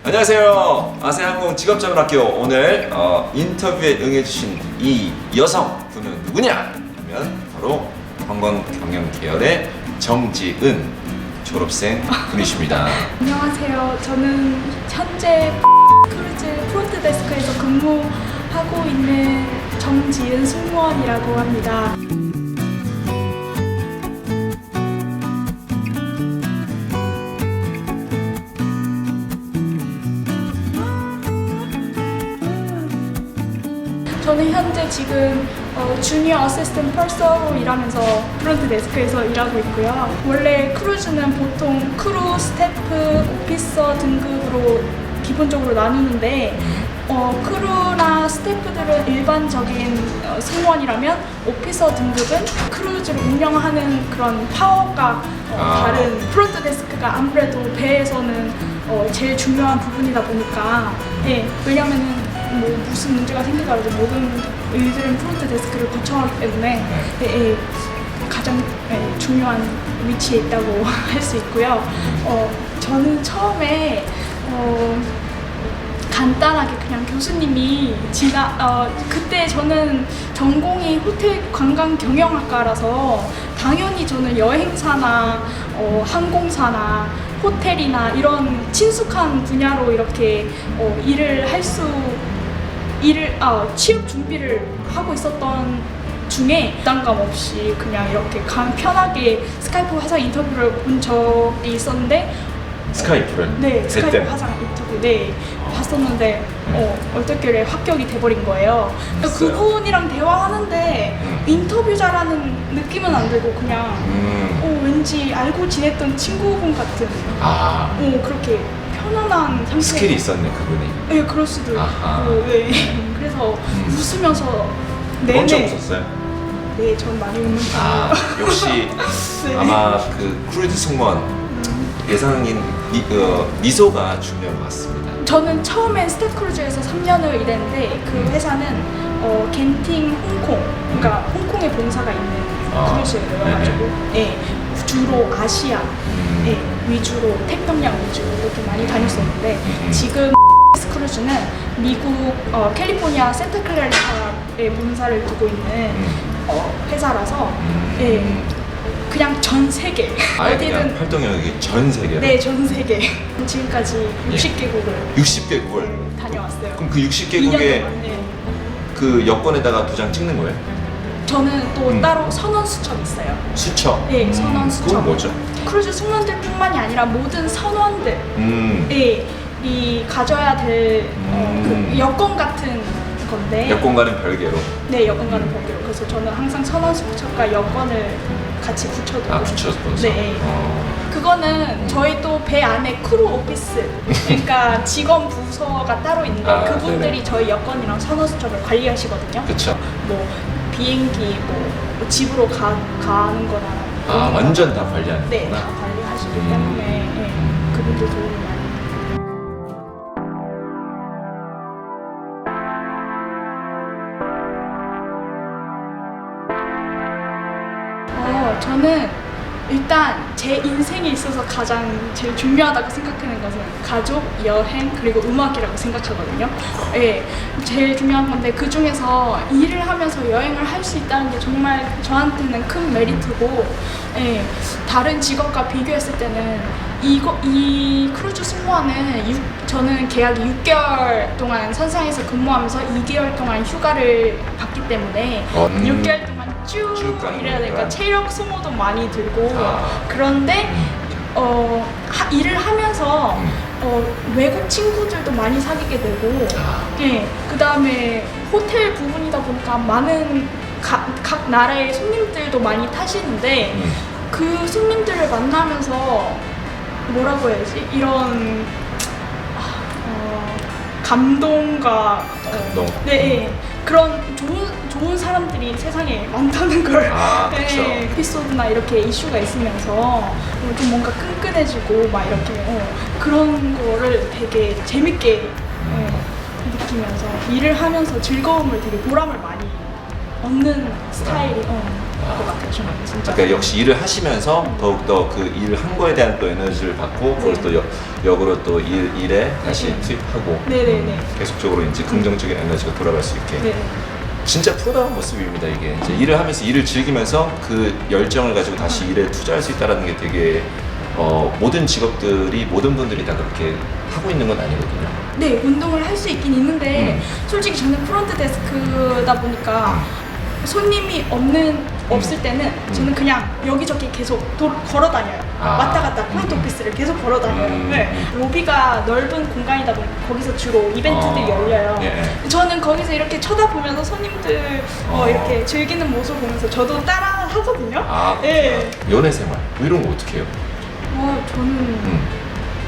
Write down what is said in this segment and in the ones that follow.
안녕하세요. 아세아항공 직업자문학교 오늘 인터뷰에 응해주신 이 여성분은 누구냐 하면 바로 관광경영 계열의 정지은 졸업생 분이십니다. 안녕하세요. 저는 현재 크루즈 프론트 데스크에서 근무하고 있는 정지은 승무원이라고 합니다. 저는 현재 지금 주니어 어시스턴트 펄서로 일하면서 프론트 데스크에서 일하고 있고요. 원래 크루즈는 보통 크루, 스태프, 오피서 등급으로 기본적으로 나누는데 크루나 스태프들은 일반적인 승무원이라면 오피서 등급은 크루즈를 운영하는 그런 파워가 다른 프론트 데스크가 아무래도 배에서는 제일 중요한 부분이다 보니까 왜냐면은 뭐 무슨 문제가 생기더라도 모든 일들은 프론트 데스크를 거쳐가기 때문에 가장 중요한 위치에 있다고 할 수 있고요. 저는 처음에 간단하게 그냥 교수님이 그때 저는 전공이 호텔 관광 경영학과라서 당연히 저는 여행사나 항공사나 호텔이나 이런 친숙한 분야로 이렇게 취업 준비를 하고 있었던 중에 부담감 없이 그냥 이렇게 편하게 스카이프 화상 인터뷰를 본 적이 있었는데 스카이프를? 네, 스카이프 화상 인터뷰 봤었는데 어떻게 합격이 돼버린 거예요. 그분이랑 대화하는데 인터뷰자라는 느낌은 안 들고 그냥 왠지 알고 지냈던 친구분 같은 그렇게 편안한 상태. 스킬이 있었네 그분이. 네, 그럴 수도 있고 그래서 웃으면서 엄청 웃었어요? 네, 전 많이 웃는 편이에요. 역시 네. 아마 그 크루즈 승무원 예상인 미소가 중요한 것 같습니다. 저는 처음엔 스태프크루즈에서 3년을 일했는데 그 회사는 겐팅 홍콩, 그러니까 홍콩에 본사가 있는 크루즈여가지고 주로 아시아 위주로 태평양 위주로 이렇게 많이 다녔었는데 지금 크루즈는 미국 캘리포니아 산타클라리타에 본사를 두고 있는 회사라서 그냥 전 세계 어디든 활동 영역이 전 세계로? 네, 전 세계 지금까지 60개국을 60개국을 다녀왔어요. 그럼 그 60개국의 그 여권에다가 도장 찍는 거예요? 저는 또 따로 선원 수첩이 있어요. 수첩? 네, 선원 수첩. 그건 뭐죠? 크루즈 승무원들뿐만이 아니라 모든 선원들이 가져야 될 그 여권 같은 건데. 여권과는 별개로? 네, 여권과는 별개로. 그래서 저는 항상 선원 수첩과 여권을 같이 붙여두고. 붙여서? 네. 그거는 저희 또 배 안에 크루 오피스, 그러니까 직원 부서가 따로 있는데 그분들이 네네. 저희 여권이랑 선원 수첩을 관리하시거든요. 그쵸. 뭐 비행기 뭐 집으로 가는 거나 완전 다 관리하는 네, 거구나. 다 관리하시기 때문에 그분들 도움이 많이. 저는 일단 제 인생에 있어서 가장 제일 중요하다고 생각하는 것은 가족, 여행, 그리고 음악이라고 생각하거든요. 제일 중요한 건데 그 중에서 일을 하면서 여행을 할 수 있다는 게 정말 저한테는 큰 메리트고 다른 직업과 비교했을 때는 이 크루즈 승무원은 저는 계약이 6개월 동안 선상에서 근무하면서 2개월 동안 휴가를 받기 때문에 6개월 동안 쭉 일해야 되니까 체력 소모도 많이 들고 그런데 일을 하면서 외국 친구들도 많이 사귀게 되고 그 다음에 호텔 부분이다 보니까 많은 각 나라의 손님들도 많이 타시는데 그 손님들을 만나면서 뭐라고 해야지? 이런 감동과 그런 좋은 사람들이 세상에 많다는 걸 에피소드나 이렇게 이슈가 있으면서 좀 뭔가 끈끈해지고 막 이렇게 그런 거를 되게 재밌게 느끼면서 일을 하면서 즐거움을 되게 보람을 많이 없는 스타일이 것 같아요. 저는 진짜. 그러니까 역시 일을 하시면서 더욱더 그 일을 한 거에 대한 또 에너지를 받고 그걸 네. 또 역으로 또 일에 다시 네. 투입하고 네네네. 계속적으로 이제 긍정적인 에너지가 돌아갈 수 있게 네. 진짜 프로다운 모습입니다. 이게 이제 일을 하면서 일을 즐기면서 그 열정을 가지고 다시 일에 투자할 수 있다는 게 되게 모든 직업들이 모든 분들이 다 그렇게 하고 있는 건 아니거든요. 네, 운동을 할 수 있긴 있는데 솔직히 저는 프론트 데스크다 보니까 손님이 없을 때는 저는 그냥 여기저기 계속 걸어 다녀요. 왔다 갔다 프론트 오피스를 계속 걸어 다녀요. 네. 로비가 넓은 공간이다 보니까 거기서 주로 이벤트들이 열려요. 예. 저는 거기서 이렇게 쳐다보면서 손님들 이렇게 즐기는 모습 보면서 저도 따라 하거든요. 네. 연애 생활 뭐 이런 거 어떻게 해요? 저는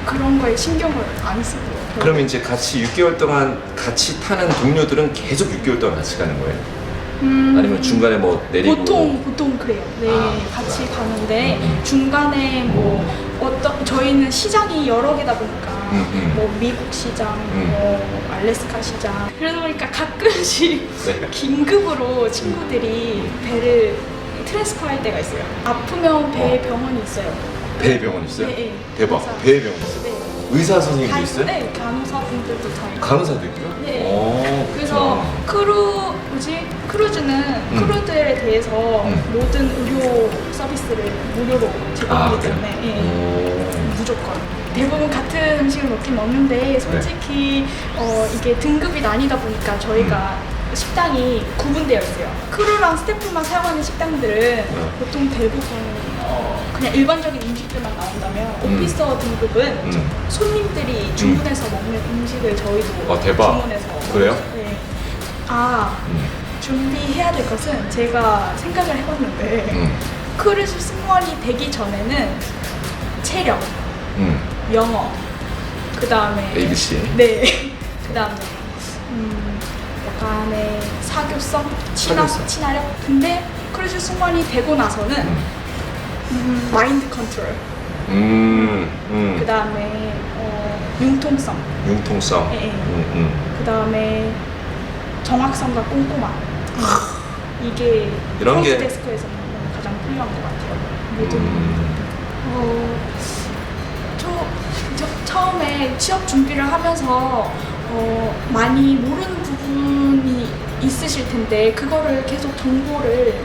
그런 거에 신경을 안 쓰고. 그럼 이제 같이 6개월 동안 같이 타는 동료들은 계속 6개월 동안 같이 가는 거예요? 아니면 중간에 뭐 내리고 보통 그래요. 네, 같이 가는데 음. 중간에 뭐 저희는 시장이 여러 개다 보니까 뭐 미국 시장, 뭐 알래스카 시장 그러다 보니까 가끔씩 네. 긴급으로 친구들이 배를 트랜스퍼 할 때가 있어요. 아프면 배 병원이 있어요. 배에 병원 있어요? 네. 대박. 의사. 배에 병원 있어요? 네. 의사 선생님도 있어요? 네, 간호사분들도 다 있고. 간호사도 있고요? 네. 그래서 크루즈는 크루들에 대해서 모든 의료 서비스를 무료로 제공하기 그래요? 때문에 무조건 대부분 같은 음식을 먹는데 솔직히 이게 등급이 나뉘다 보니까 저희가 식당이 구분되어 있어요. 크루랑 스태프만 사용하는 식당들은 보통 대부분 그냥 일반적인 음식들만 나온다면 오피서 등급은 손님들이 주문해서 먹는 음식을 저희도 대박. 주문해서 그래요? 네. 준비해야 될 것은 제가 생각을 해봤는데 크루즈 승무원이 되기 전에는 체력, 영어, 그 다음에 ABC. 네, 그 다음에 약간의 사교성, 친화력. 근데 크루즈 승무원이 되고 나서는 마인드 컨트롤. 그 다음에 융통성. 융통성. 네. 그 다음에 정확성과 꼼꼼함. 이게 이런 게- 프론트 데스크에서는 가장 필요한 것 같아요. 모든 처음에 취업 준비를 하면서 많이 모르는 부분이 있으실 텐데 그거를 계속 정보를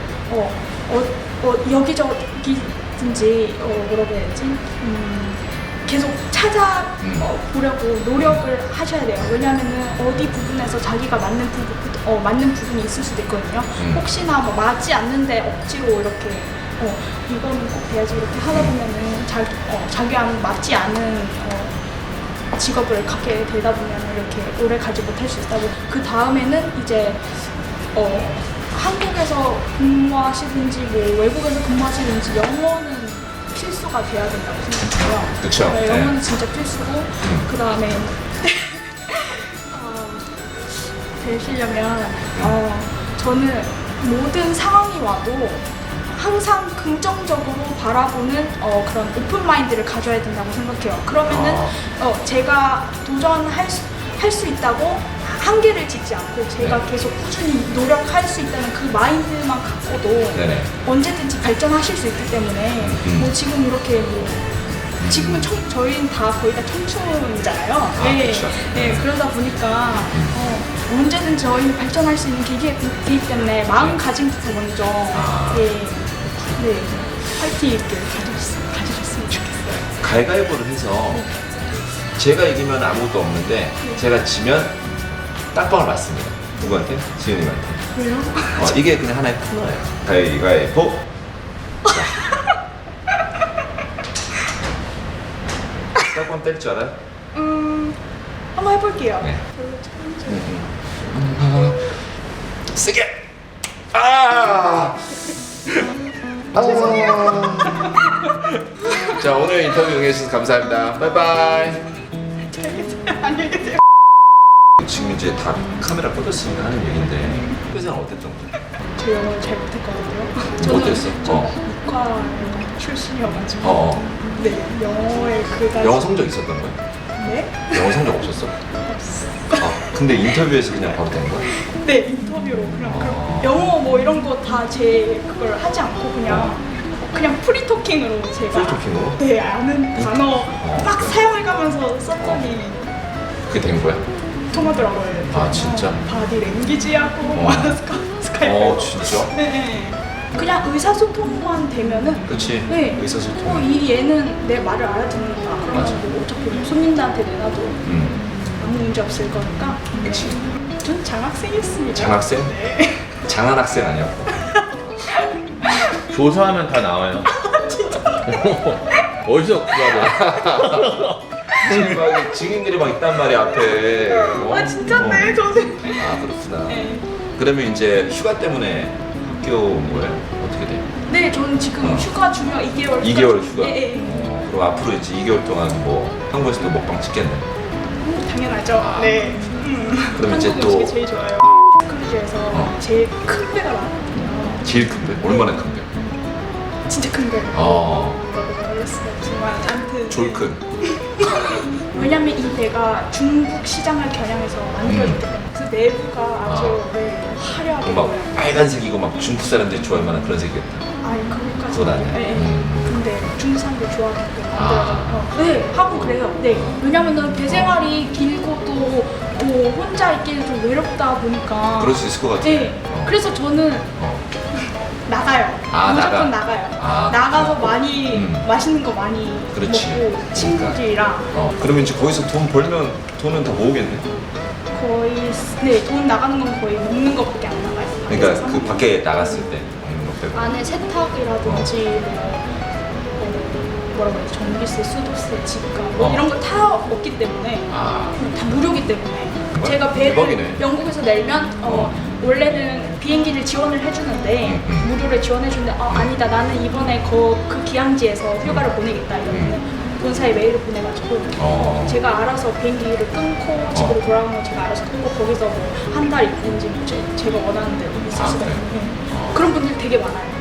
여기저기든지 뭐라고 해야지 계속 찾아보려고 노력을 하셔야 돼요. 왜냐하면은 어디 부분에서 자기가 맞는 부분이 있을 수도 있거든요. 혹시나 뭐 맞지 않는데 억지로 이렇게 이거는 꼭 돼야지 이렇게 하다 보면은 자기랑 맞지 않은 직업을 갖게 되다 보면 이렇게 오래 가지 못할 수 있다고. 그 다음에는 이제 한국에서 근무하시든지 뭐 외국에서 근무하시든지 영어는 필수가 돼야 된다고 생각해요. 그쵸. 네, 네. 영어는 진짜 필수고 그 다음에 되시려면 저는 모든 상황이 와도 항상 긍정적으로 바라보는 그런 오픈 마인드를 가져야 된다고 생각해요. 그러면은 제가 도전할 수 있다고 한계를 짓지 않고 제가 계속 꾸준히 노력할 수 있다는 그 마인드만 갖고도 네네. 언제든지 발전하실 수 있기 때문에 뭐 지금 이렇게 지금은 저희는 다 거의 다 청춘이잖아요. 네, 그쵸. 네, 그러다 보니까 언제든지 저희는 발전할 수 있는 계기이기 때문에 마음가짐부터 먼저 네, 파이팅 있게 가져줬으면 좋겠어요. 가위바위보를 해서 제가 이기면 아무것도 없는데 제가 지면 딱방을 맞습니다. 누구한테? 지은님한테. 왜요? 이게 그냥 하나의 코너예요. 가위바위보. 딱방 때릴 줄 알아요? 한번 해볼게요. 네. 별로 처음이죠. 세게. 죄송해요. 자, 오늘 인터뷰 응해주셔서 감사합니다. 바이바이. 안녕히 계세요. 지금 이제 다 카메라 꺼졌으니까 하는 얘기인데 회사는 어땠던 거예요? 저 영어를 잘 못했거든요. 어땠어? 이과 출신이어가지고 네, 영어에 그다지 영어 성적 있었던 거예요? 네? 영어 성적 없었어? 없어. 근데 인터뷰에서 그냥 바로 된 거야? 네, 인터뷰로 그냥 영어 뭐 이런 거 다 제 그걸 하지 않고 그냥 프리토킹으로 제가 프리토킹으로? 네, 아는 단어 막 그래. 사용해가면서 썼더니 그게 된 거야? 통하더라고요. 아, 진짜? 바디 랭귀지하고 스카이프. 진짜? 네, 네. 그냥 의사소통만 되면은 그치. 네. 의사소통. 이 얘는 내 말을 알아듣는구나. 그러면 맞아. 뭐 어차피 뭐 손님들한테 내놔도 아무 문제 없을 거니까. 그치. 전 장학생이었습니다. 장학생? 네. 장한학생 아니야? 조사하면 다 나와요. 어디서 구하냐? 지금 막 증인들이 막 있단 말이야 앞에. 아 진짜네 저는. 아 그렇구나. 네. 그러면 이제 휴가 때문에 학교 온 거예요? 어떻게 돼? 네, 저는 지금 휴가 중요 2개월. 2개월 휴가. 예, 예. 그럼 앞으로 이제 2개월 동안 뭐 한국에서도 먹방 찍겠네. 당연하죠. 아, 네. 그럼 이제 한국 또 음식이 제일 좋아요. 크루즈에서 제일 큰 배가 나왔거든요. 제일 큰 배? 얼마나 큰 배? 진짜 큰 배. 아. 놀랐어요. 정말 아무튼. 졸큰. 왜냐면 이 배가 중국 시장을 겨냥해서 만들어졌기 때문에 그 내부가 아주 네, 화려하게 막 보여요. 빨간색이고 막 중국 사람들이 좋아할 만한 그런 색이겠다. 아니 그것까지. 그건 아니야. 네, 근데 중국 사람들 좋아하게끔 만들어져서 아. 네 하고 그래요. 네 왜냐면은 배 생활이 길고 또 뭐 혼자 있기는 좀 외롭다 보니까. 그럴 수 있을 것 같아. 네. 그래서 저는 나가요. 아, 무조건 나가. 나가요. 아, 나가서 그렇고. 많이 맛있는 거 많이 그렇지. 먹고 그러니까. 친구들이랑 그러면 이제 거기서 돈 벌면 돈은 다 모으겠네. 거의 네 돈 나가는 건 거의 먹는 거밖에 안 나가요. 그러니까 밖에서 그 사 밖에 나갔을 때 먹는 거 빼고. 안에 세탁이라든지 뭐라고 해야 지 전기세, 수도세, 집값 뭐 이런 거 다 없기 때문에 아. 다 무료기 때문에 정말 제가 배를 대박이네. 영국에서 내면 원래는 비행기를 지원을 해주는데 무료를 지원해 주는데 아니다 나는 이번에 그 기항지에서 휴가를 보내겠다 이러면 본사에 메일을 보내가지고 제가 알아서 비행기를 끊고 집으로 돌아가는 거 제가 알아서 끊고 거기서 뭐 한 달 있든지 뭐 제가 원하는 대로 있을 수가 그래? 있는 그런 분들 되게 많아요.